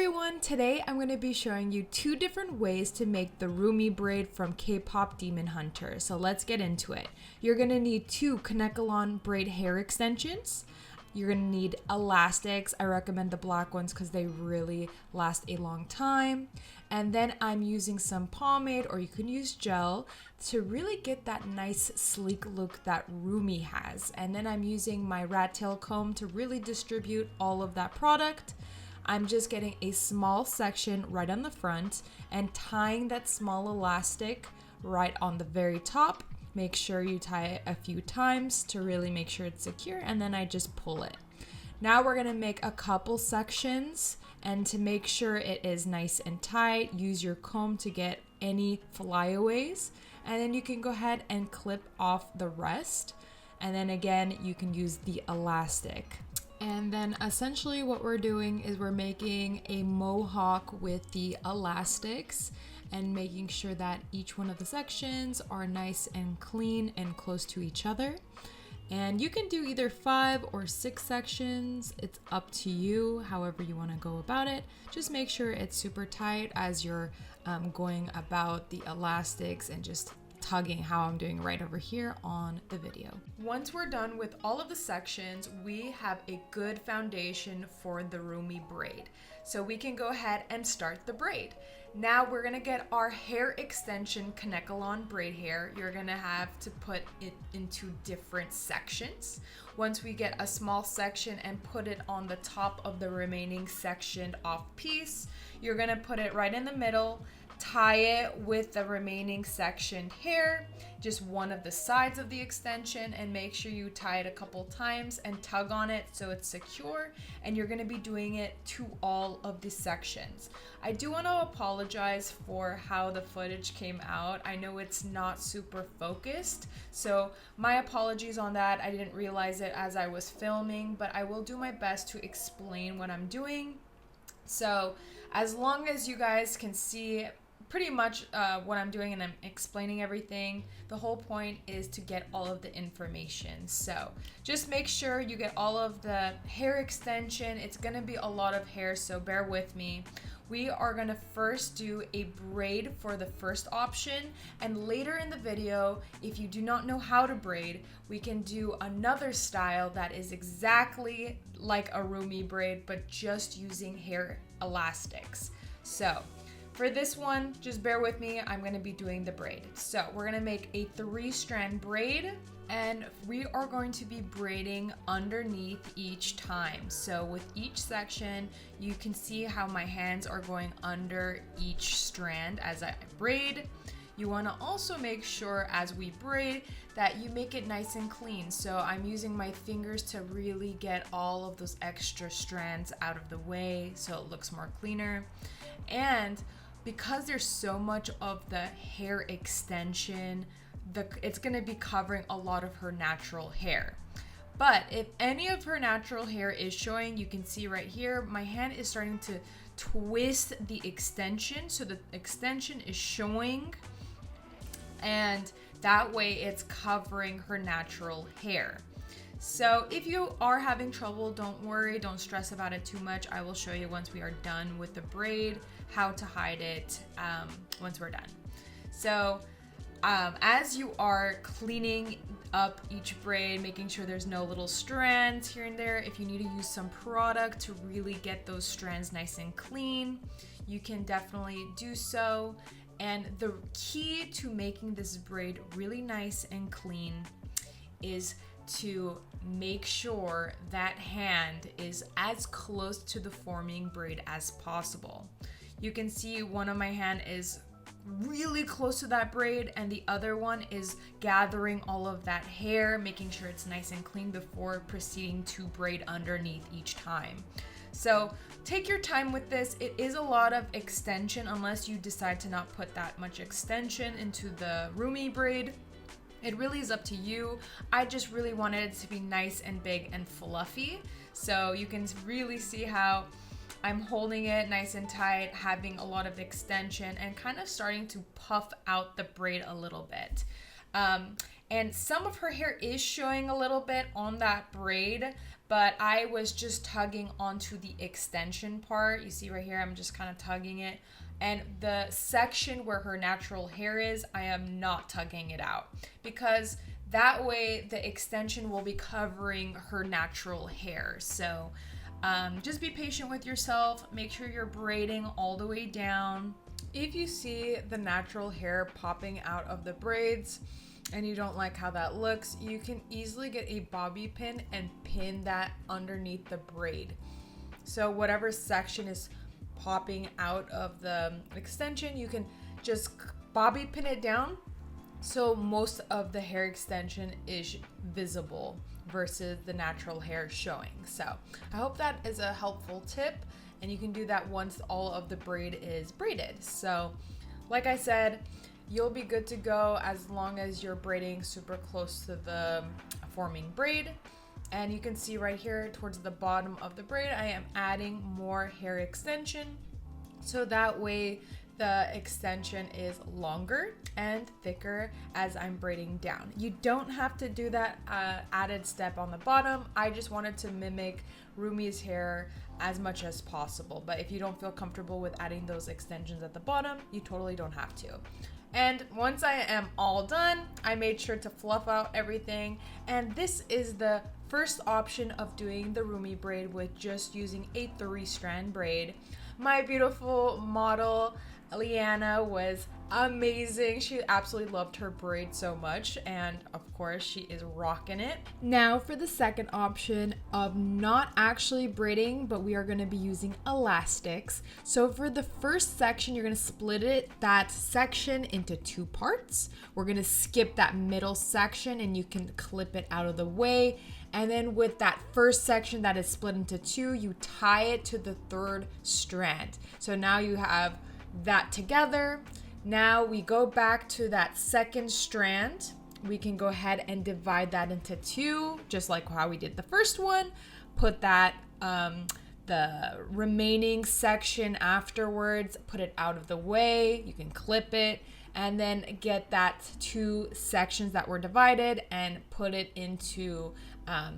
everyone, today I'm going to be showing you two different ways to make the Rumi braid from K-pop Demon Hunter. So let's get into it. You're going to need two Kanekalon braid hair extensions. You're going to need elastics. I recommend the black ones because they really last a long time. And then I'm using some pomade, or you can use gel, to really get that nice sleek look that Rumi has. And then I'm using my rat tail comb to really distribute all of that product. I'm just getting a small section right on the front and tying that small elastic right on the very top. Make sure you tie it a few times to really make sure it's secure, and then I just pull it. Now we're gonna make a couple sections, and to make sure it is nice and tight, use your comb to get any flyaways, and then you can go ahead and clip off the rest. And then again, you can use the elastic. And then essentially what we're doing is we're making a mohawk with the elastics and making sure that each one of the sections are nice and clean and close to each other. And you can do either 5 or 6 sections. It's up to you, however you want to go about it. Just make sure it's super tight as you're going about the elastics and just tugging how I'm doing right over here on the video. Once we're done with all of the sections, we have a good foundation for the Rumi braid. So we can go ahead and start the braid. Now we're gonna get our hair extension Kanekalon braid hair. You're gonna have to put it into different sections. Once we get a small section and put it on the top of the remaining sectioned off piece, you're gonna put it right in the middle, tie it with the remaining sectioned hair, just one of the sides of the extension, and make sure you tie it a couple times and tug on it so it's secure. And you're going to be doing it to all of the sections. I do want to apologize for how the footage came out. I know it's not super focused, so my apologies on that. I didn't realize it as I was filming, but I will do my best to explain what I'm doing. So as long as you guys can see pretty much what I'm doing and I'm explaining everything, the whole point is to get all of the information. So just make sure you get all of the hair extension. It's gonna be a lot of hair, so bear with me. We are gonna first do a braid for the first option, and later in the video, if you do not know how to braid, we can do another style that is exactly like a Rumi braid, but just using hair elastics. So for this one, just bear with me, I'm gonna be doing the braid. So we're gonna make a 3-strand braid, and we are going to be braiding underneath each time. So with each section, you can see how my hands are going under each strand as I braid. You wanna also make sure as we braid that you make it nice and clean. So I'm using my fingers to really get all of those extra strands out of the way so it looks more cleaner. And because there's so much of the hair extension, it's gonna be covering a lot of her natural hair. But if any of her natural hair is showing, you can see right here, my hand is starting to twist the extension, so the extension is showing, and that way it's covering her natural hair. So if you are having trouble, don't worry, don't stress about it too much. I will show you once we are done with the braid how to hide it once we're done. So as you are cleaning up each braid, making sure there's no little strands here and there, if you need to use some product to really get those strands nice and clean, you can definitely do so. And the key to making this braid really nice and clean is to make sure that hand is as close to the forming braid as possible. You can see one of my hand is really close to that braid, and the other one is gathering all of that hair, making sure it's nice and clean before proceeding to braid underneath each time. So take your time with this. It is a lot of extension unless you decide to not put that much extension into the Rumi braid. It really is up to you. I just really wanted it to be nice and big and fluffy. So you can really see how I'm holding it nice and tight, having a lot of extension, and kind of starting to puff out the braid a little bit. And some of her hair is showing a little bit on that braid, but I was just tugging onto the extension part. You see right here, I'm just kind of tugging it. And the section where her natural hair is, I am not tugging it out, because that way the extension will be covering her natural hair. So just be patient with yourself. Make sure you're braiding all the way down. If you see the natural hair popping out of the braids and you don't like how that looks, you can easily get a bobby pin and pin that underneath the braid. So whatever section is popping out of the extension, you can just bobby pin it down so most of the hair extension is visible versus the natural hair showing. So I hope that is a helpful tip, and you can do that once all of the braid is braided. So like I said, you'll be good to go as long as you're braiding super close to the forming braid. And you can see right here towards the bottom of the braid, I am adding more hair extension, so that way the extension is longer and thicker as I'm braiding down. You don't have to do that added step on the bottom. I just wanted to mimic Rumi's hair as much as possible, but if you don't feel comfortable with adding those extensions at the bottom, you totally don't have to. And once I am all done, I made sure to fluff out everything, and this is the first option of doing the Rumi braid with just using a 3-strand braid. My beautiful model Leanna was amazing. She absolutely loved her braid so much, and of course she is rocking it. Now for the second option of not actually braiding, but we are going to be using elastics. So for the first section, you're going to split that section into 2 parts. We're going to skip that middle section and you can clip it out of the way. And then with that first section that is split into 2, you tie it to the 3rd strand. So now you have that together. Now we go back to that 2nd strand. We can go ahead and divide that into 2, just like how we did the first one. Put that the remaining section afterwards, put it out of the way. You can clip it and then get that 2 sections that were divided and put it into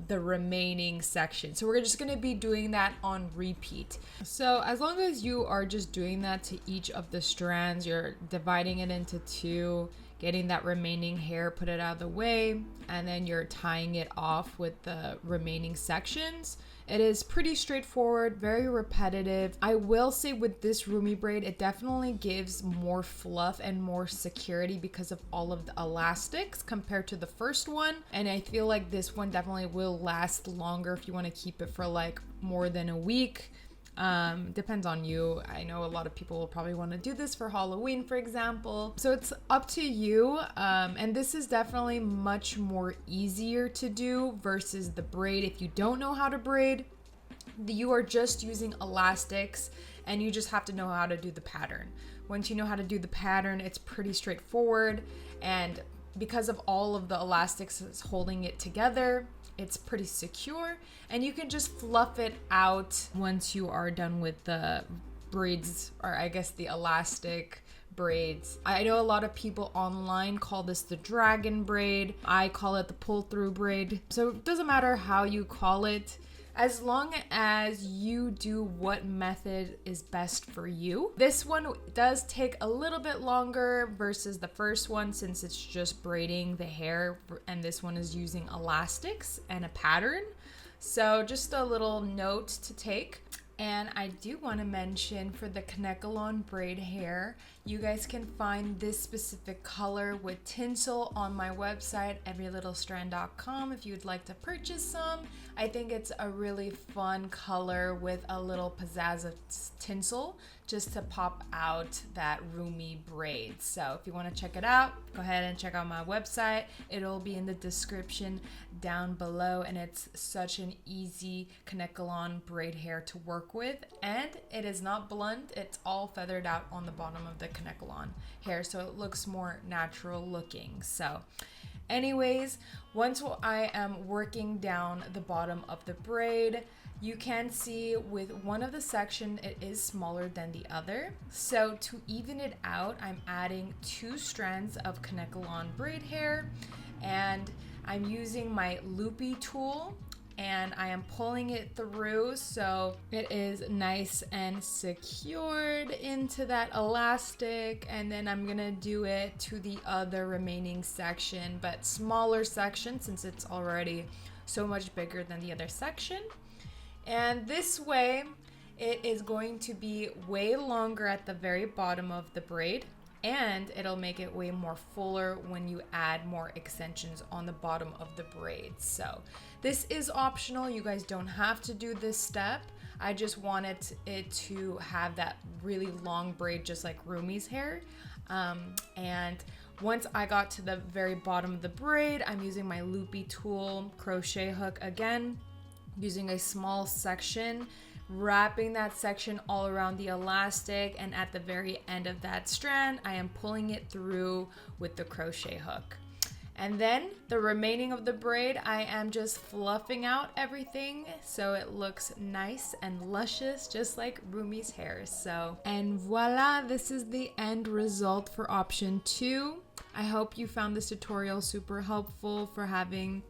the remaining section. So we're just going to be doing that on repeat. So as long as you are just doing that to each of the strands, you're dividing it into 2, getting that remaining hair, put it out of the way, and then you're tying it off with the remaining sections. It is pretty straightforward, very repetitive. I will say with this Rumi braid, it definitely gives more fluff and more security because of all of the elastics compared to the first one. And I feel like this one definitely will last longer if you want to keep it for like more than a week. Depends on you. I know a lot of people will probably want to do this for Halloween, for example. So it's up to you. And this is definitely much more easier to do versus the braid. If you don't know how to braid, you are just using elastics and you just have to know how to do the pattern. Once you know how to do the pattern, it's pretty straightforward. And because of all of the elastics holding it together, it's pretty secure, and you can just fluff it out once you are done with the braids, or I guess the elastic braids. I know a lot of people online call this the dragon braid. I call it the pull-through braid. So it doesn't matter how you call it, as long as you do what method is best for you. This one does take a little bit longer versus the first one since it's just braiding the hair, and this one is using elastics and a pattern. So just a little note to take. And I do want to mention for the Kanekalon braid hair, you guys can find this specific color with tinsel on my website, everylittle.strand.com, if you'd like to purchase some. I think it's a really fun color with a little pizzazz of tinsel just to pop out that Rumi braid. So if you want to check it out, go ahead and check out my website. It'll be in the description down below, and it's such an easy Kanekalon braid hair to work with, and it is not blunt. It's all feathered out on the bottom of the Kanekalon hair, so it looks more natural looking. So anyways, once I am working down the bottom of the braid, you can see with one of the section it is smaller than the other. So to even it out, I'm adding 2 strands of Kanekalon braid hair, and I'm using my loopy tool and I am pulling it through so it is nice and secured into that elastic, and then I'm gonna do it to the other remaining section, but smaller section since it's already so much bigger than the other section. And this way it is going to be way longer at the very bottom of the braid, and it'll make it way more fuller when you add more extensions on the bottom of the braid. So this is optional. You guys don't have to do this step. I just wanted it to have that really long braid just like Rumi's hair. And once I got to the very bottom of the braid, I'm using my loopy tool crochet hook again, using a small section, wrapping that section all around the elastic, and at the very end of that strand I am pulling it through with the crochet hook. And then the remaining of the braid I am just fluffing out everything so it looks nice and luscious just like Rumi's hair. So, and voila, this is the end result for option 2. I hope you found this tutorial super helpful for having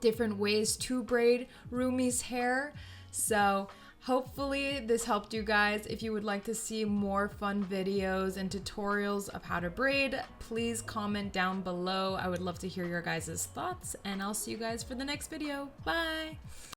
different ways to braid Rumi's hair. So hopefully this helped you guys. If you would like to see more fun videos and tutorials of how to braid, please comment down below. I would love to hear your guys' thoughts, and I'll see you guys for the next video. Bye!